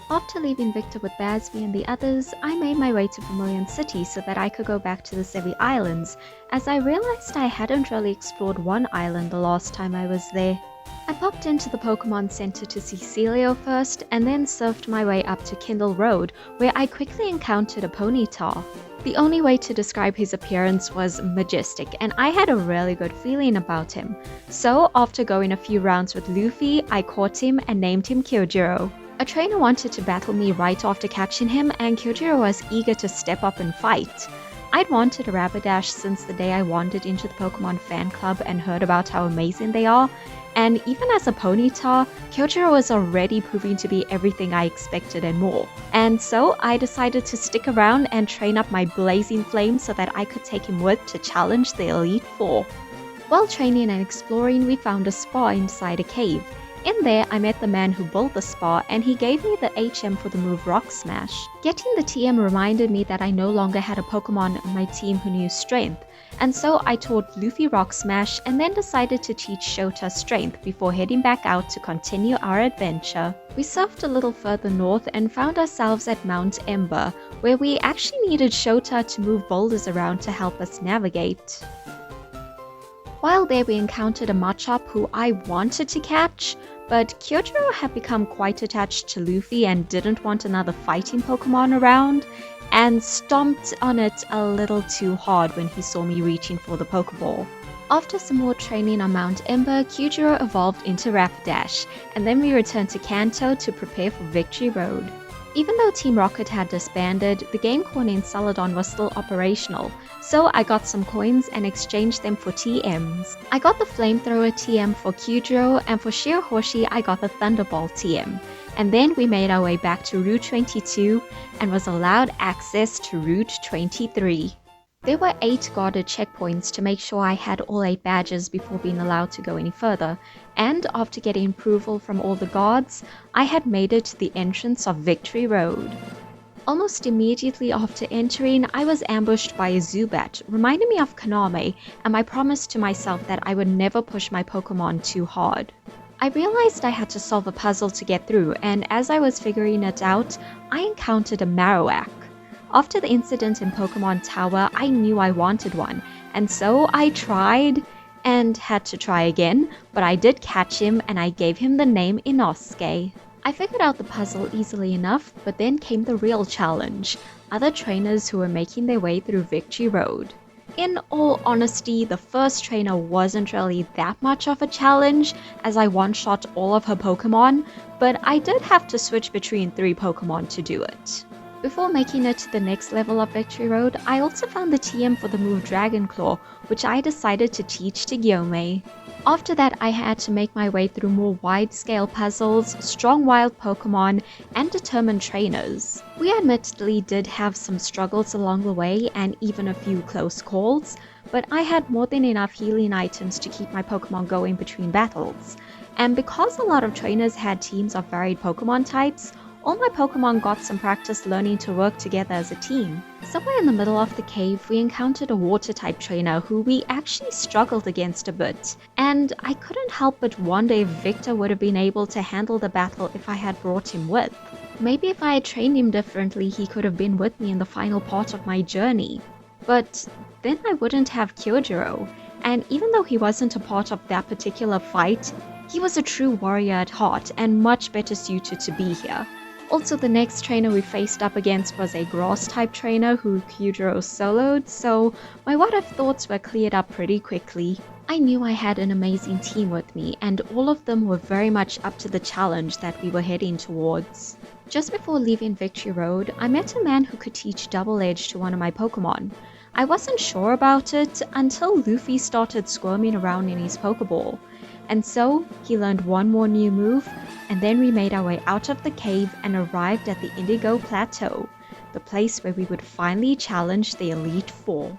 After leaving Victor with Basby and the others, I made my way to Vermilion City so that I could go back to the Sevi Islands, as I realized I hadn't really explored one island the last time I was there. I popped into the Pokémon Center to see Celio first, and then surfed my way up to Kindle Road, where I quickly encountered a Ponyta. The only way to describe his appearance was majestic, and I had a really good feeling about him. So, after going a few rounds with Luffy, I caught him and named him Kyojiro. A trainer wanted to battle me right after catching him, and Kyojiro was eager to step up and fight. I'd wanted a Rapidash since the day I wandered into the Pokemon fan club and heard about how amazing they are, and even as a Ponyta, Kyojiro was already proving to be everything I expected and more. And so I decided to stick around and train up my Blazing Flame so that I could take him with to challenge the Elite Four. While training and exploring, we found a spa inside a cave. In there, I met the man who built the spa, and he gave me the HM for the move Rock Smash. Getting the TM reminded me that I no longer had a Pokemon on my team who knew Strength, and so I taught Luffy Rock Smash and then decided to teach Shota Strength before heading back out to continue our adventure. We surfed a little further north and found ourselves at Mount Ember, where we actually needed Shota to move boulders around to help us navigate. While there, we encountered a Machop who I wanted to catch, but Kyojiro had become quite attached to Luffy and didn't want another fighting Pokemon around, and stomped on it a little too hard when he saw me reaching for the Pokeball. After some more training on Mount Ember, Kyojiro evolved into Rapidash, and then we returned to Kanto to prepare for Victory Road. Even though Team Rocket had disbanded, the game corner in Celadon was still operational, so I got some coins and exchanged them for TMs. I got the Flamethrower TM for Kyojiro, and for Sheer Hoshi I got the Thunderbolt TM. And then we made our way back to Route 22 and was allowed access to Route 23. There were 8 guarded checkpoints to make sure I had all 8 badges before being allowed to go any further, and after getting approval from all the guards, I had made it to the entrance of Victory Road. Almost immediately after entering, I was ambushed by a Zubat, reminding me of Kaname and my promise to myself that I would never push my Pokemon too hard. I realized I had to solve a puzzle to get through, and as I was figuring it out, I encountered a Marowak. After the incident in Pokemon Tower, I knew I wanted one, and so I tried and had to try again, but I did catch him and I gave him the name Inosuke. I figured out the puzzle easily enough, but then came the real challenge: other trainers who were making their way through Victory Road. In all honesty, the first trainer wasn't really that much of a challenge, as I one-shot all of her Pokemon, but I did have to switch between 3 Pokemon to do it. Before making it to the next level of Victory Road, I also found the TM for the move Dragon Claw, which I decided to teach to Gyome. After that, I had to make my way through more wide-scale puzzles, strong wild Pokemon, and determined trainers. We admittedly did have some struggles along the way and even a few close calls, but I had more than enough healing items to keep my Pokemon going between battles. And because a lot of trainers had teams of varied Pokemon types, all my Pokemon got some practice learning to work together as a team. Somewhere in the middle of the cave, we encountered a water-type trainer who we actually struggled against a bit, and I couldn't help but wonder if Victor would have been able to handle the battle if I had brought him with. Maybe if I had trained him differently, he could have been with me in the final part of my journey. But then I wouldn't have Kyojiro, and even though he wasn't a part of that particular fight, he was a true warrior at heart and much better suited to be here. Also, the next trainer we faced up against was a grass-type trainer who Kyojiro soloed, so my what-if thoughts were cleared up pretty quickly. I knew I had an amazing team with me, and all of them were very much up to the challenge that we were heading towards. Just before leaving Victory Road, I met a man who could teach Double Edge to one of my Pokemon. I wasn't sure about it until Luffy started squirming around in his Pokeball. And so, he learned one more new move, and then we made our way out of the cave and arrived at the Indigo Plateau, the place where we would finally challenge the Elite Four.